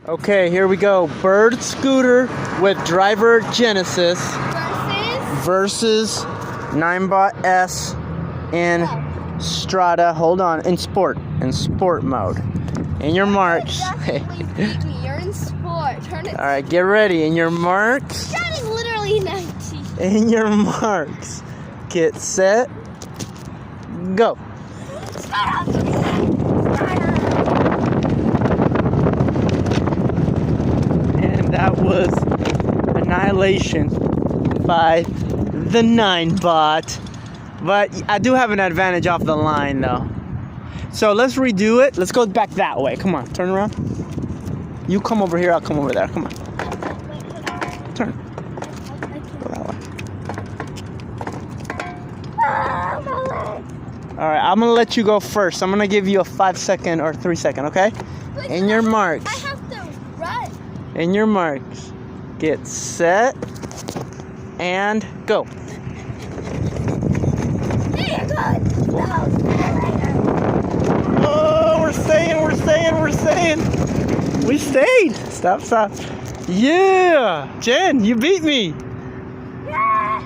Okay, here we go. Bird scooter with driver Genesis versus Ninebot S in Strata. Hold on, in sport mode. In your marks. You're in sport. Turn it. All right, get ready. In your marks. That is literally 90. In your marks. Get set. Go. And that was annihilation by the Ninebot. But I do have an advantage off the line though. So let's redo it. Let's go back that way. Come on, turn around. You come over here, I'll come over there. Come on. Turn. Go that way. Alright, I'm gonna let you go first. I'm gonna give you a 5-second or 3-second, okay? In your marks. I have to run. In your marks. Get set. And go. There you go. Oh, we're staying. We stayed. Stop. Yeah. Jen, you beat me. Yeah.